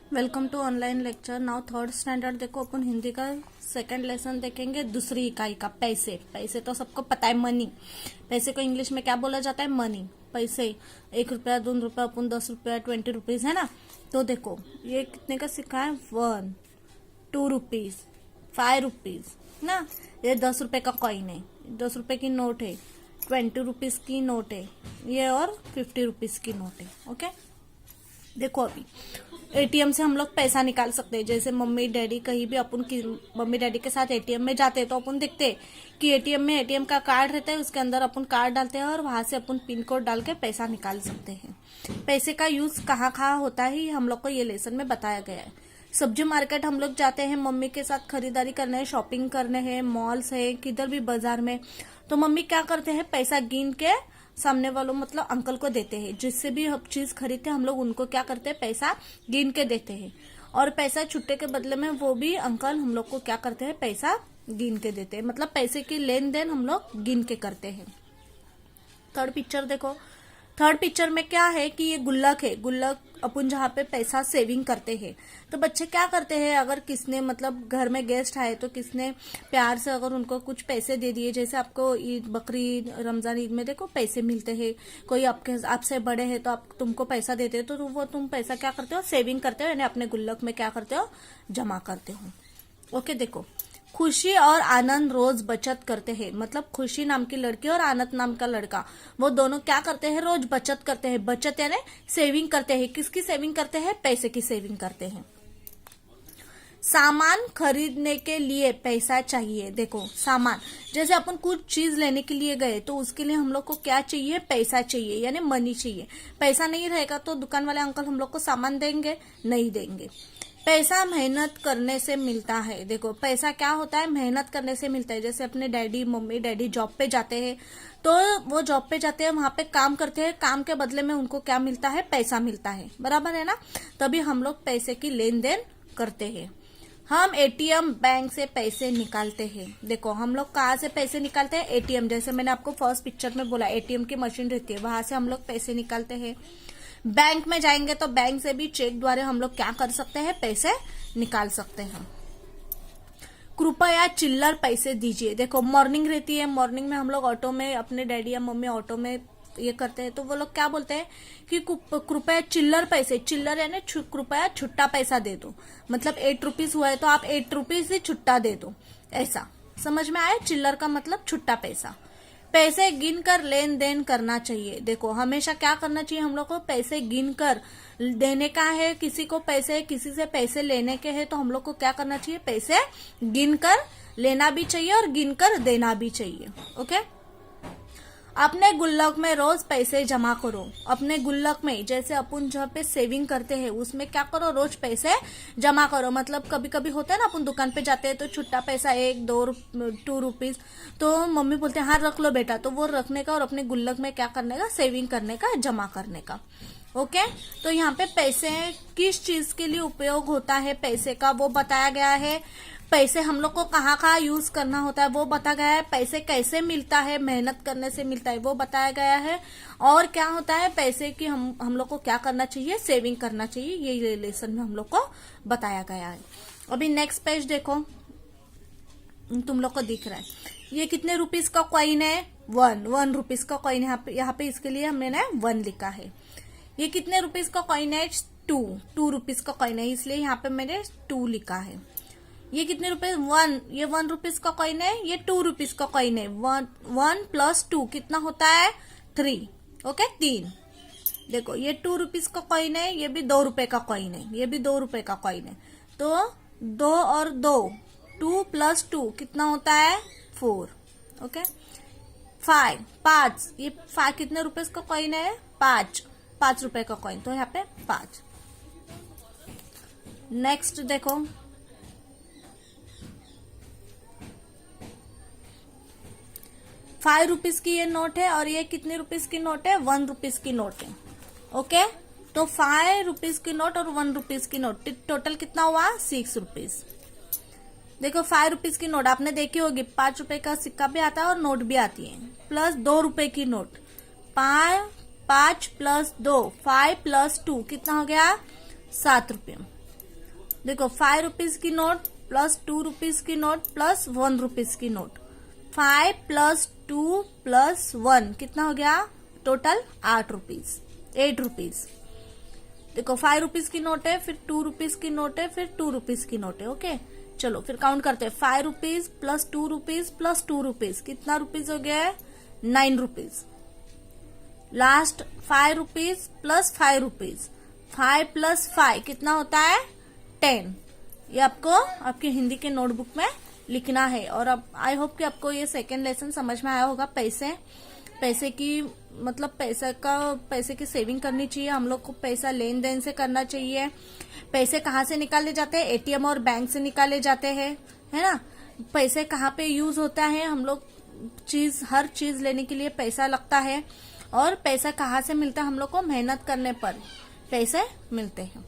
Welcome to online lecture. Now third standard देखो, अपन हिंदी का सेकंड लेसन देखेंगे। दूसरी इकाई का पैसे। पैसे तो सबको पता है, मनी। पैसे को इंग्लिश में क्या बोला जाता है? मनी। पैसे 1 रुपया, 2 रुपया, अपन 10 रुपया, 20 रुपीज है ना। तो देखो ये कितने का सिक्का है? 1, 2 रुपीज, 5 रुपीज ना। ये 10 रुपए का कॉइन है, 10 रुपए की नोट है, 20 रुपीज की नोट है ये, और 50 रुपीज की नोट है। ओके, देखो अभी एटीएम से हम लोग पैसा निकाल सकते हैं। जैसे मम्मी डैडी कहीं भी अपन मम्मी डैडी के साथ एटीएम में जाते हैं तो अपन देखते हैं कि एटीएम में एटीएम का कार्ड रहता है, उसके अंदर अपन कार्ड डालते हैं और वहां से अपन पिन कोड डाल के पैसा निकाल सकते हैं। पैसे का यूज कहाँ कहाँ होता है हम लोग को ये लेसन में बताया गया है। सब्जी मार्केट हम लोग जाते हैं मम्मी के साथ, खरीदारी करने है, शॉपिंग करने हैं, मॉल्स है, किधर भी बाजार में, तो मम्मी क्या करते हैं? पैसा गिन के सामने वालों मतलब अंकल को देते हैं। जिससे भी हम चीज खरीदते हैं हम लोग उनको क्या करते हैं? पैसा गिन के देते हैं। और पैसा छुट्टे के बदले में वो भी अंकल हम लोग को क्या करते हैं? पैसा गिन के देते हैं। मतलब पैसे की लेन देन हम लोग गिन के करते हैं। थर्ड पिक्चर देखो। थर्ड पिक्चर में क्या है कि ये गुल्लक है। गुल्लक अपन जहाँ पे पैसा सेविंग करते हैं। तो बच्चे क्या करते हैं? अगर किसने मतलब घर में गेस्ट आए तो किसने प्यार से अगर उनको कुछ पैसे दे दिए, जैसे आपको ईद, बकरीद, रमजान ईद में देखो पैसे मिलते हैं। कोई आपसे बड़े हैं तो आप तुमको पैसा देते हो, तो वो तुम पैसा क्या करते हो? सेविंग करते हो, यानी अपने गुल्लक में क्या करते हो? जमा करते हो। ओके, देखो खुशी और आनंद रोज बचत करते हैं। मतलब खुशी नाम की लड़की और आनंद नाम का लड़का, वो दोनों क्या करते हैं? रोज बचत करते हैं। बचत यानी सेविंग करते हैं। किसकी सेविंग करते हैं? पैसे की सेविंग करते हैं। सामान खरीदने के लिए पैसा चाहिए। देखो सामान, जैसे अपन कुछ चीज लेने के लिए गए तो उसके लिए हम लोग को क्या चाहिए? पैसा चाहिए, यानी मनी चाहिए। पैसा नहीं रहेगा तो दुकान वाले अंकल हम लोग को सामान देंगे? नहीं देंगे। पैसा मेहनत करने से मिलता है। देखो पैसा क्या होता है? मेहनत करने से मिलता है। जैसे अपने डैडी मम्मी डैडी जॉब पे जाते हैं तो वो जॉब पे जाते हैं, वहां पे काम करते हैं, काम के बदले में उनको क्या मिलता है? पैसा मिलता है। बराबर है ना। तभी हम लोग पैसे की लेन देन करते हैं। हम एटीएम बैंक से पैसे निकालते हैं। देखो हम लोग कहाँ से पैसे निकालते हैं? एटीएम। जैसे मैंने आपको फर्स्ट पिक्चर में बोला, एटीएम की मशीन रहती है, वहां से हम लोग पैसे निकालते हैं। बैंक में जाएंगे तो बैंक से भी चेक द्वारा हम लोग क्या कर सकते हैं? पैसे निकाल सकते हैं। कृपया चिल्लर पैसे दीजिए। देखो मॉर्निंग रहती है, मॉर्निंग में हम लोग ऑटो में, अपने डैडी या मम्मी ऑटो में ये करते हैं तो वो लोग क्या बोलते हैं कि कृपया चिल्लर पैसे। चिल्लर यानी कृपया छुट्टा पैसा दे दो। मतलब 8 रुपीज हुआ है तो आप 8 रुपीज ही छुट्टा दे दो। ऐसा समझ में आया? चिल्लर का मतलब छुट्टा पैसा। पैसे गिनकर लेन देन करना चाहिए। देखो हमेशा क्या करना चाहिए हम लोग को? पैसे गिनकर देने का है। किसी को पैसे, किसी से पैसे लेने के हैं तो हम लोग को क्या करना चाहिए? पैसे गिनकर लेना भी चाहिए और गिनकर देना भी चाहिए। ओके, अपने गुल्लक में रोज पैसे जमा करो। अपने गुल्लक में, जैसे अपन जहाँ पे सेविंग करते हैं उसमें क्या करो? रोज पैसे जमा करो। मतलब कभी कभी होता है ना, अपन दुकान पे जाते हैं तो छुट्टा पैसा 1, 2 रुपीज, तो मम्मी बोलते हैं हाँ रख लो बेटा, तो वो रखने का और अपने गुल्लक में क्या करने का? सेविंग करने का, जमा करने का। ओके, तो यहाँ पे पैसे किस चीज के लिए उपयोग होता है पैसे का वो बताया गया है। पैसे हम लोग को कहाँ कहाँ यूज करना होता है वो बताया गया है। पैसे कैसे मिलता है? मेहनत करने से मिलता है, वो बताया गया है। और क्या होता है पैसे की हम लोग को क्या करना चाहिए? सेविंग करना चाहिए। ये लेसन में हम लोग को बताया गया है। अभी नेक्स्ट पेज देखो, तुम लोग को दिख रहा है ये कितने रुपीज का कॉइन है? 1 रुपीज का कॉइन है। यहाँ पे इसके लिए हमने 1 लिखा है। ये कितने रुपीज का कॉइन है? 2 रुपीज का कॉइन है, इसलिए यहाँ पे मैंने 2 लिखा है। ये कितने रुपए? 1। ये 1 रुपीज का कॉइन है, ये 2 रुपीज का कॉइन है। 1 + 2 कितना होता है? 3। ओके, 3। देखो ये 2 रुपीज का कॉइन है, ये भी 2 रुपए का कॉइन है, ये भी 2 रुपए का कॉइन है। तो 2 और 2, 2 + 2 कितना होता है? 4। ओके, 5, ये 5 कितने रुपीज का कॉइन है? 5 रुपए का कॉइन, तो यहाँ पे 5। नेक्स्ट देखो, 5 रुपीज की ये नोट है और ये कितने रुपीज की नोट है? 1 रुपीज की नोट है। ओके, तो 5 रुपीज की नोट और 1 रुपीज की नोट टोटल कितना हुआ? 6 रुपीज। देखो 5 रुपीज की नोट आपने देखी होगी, 5 रुपए का सिक्का भी आता है और नोट भी आती है। प्लस 2 रुपए की नोट, 5 + 2, 5 + 2 कितना हो गया? 7 रुपये। देखो 5 रुपीज की नोट प्लस 2 रुपीज की नोट प्लस 1 रुपीज की नोट, 5 प्लस 2 प्लस 1 कितना हो गया टोटल 8 रुपीज, 8 रुपीज। देखो 5 रुपीज की नोट है, फिर 2 रुपीज की नोट है, फिर 2 रुपीज की नोट है। ओके चलो फिर काउंट करते हैं। 5 rupees plus 2 rupees plus 2 rupees कितना रुपीज हो गया है 9 rupees. Last 5 rupees plus 5 rupees, 5 plus 5 कितना होता है 10। ये आपको आपके हिंदी के नोटबुक में लिखना है। और अब आई होप कि आपको ये सेकेंड लेसन समझ में आया होगा। पैसे की मतलब पैसे की सेविंग करनी चाहिए, हम लोग को पैसा लेन देन से करना चाहिए। पैसे कहाँ से निकाले जाते हैं, एटीएम और बैंक से निकाले जाते हैं, है ना। पैसे कहाँ पे यूज होता है, हम लोग हर चीज लेने के लिए पैसा लगता है। और पैसा कहाँ से मिलता है, हम लोग को मेहनत करने पर पैसे मिलते हैं।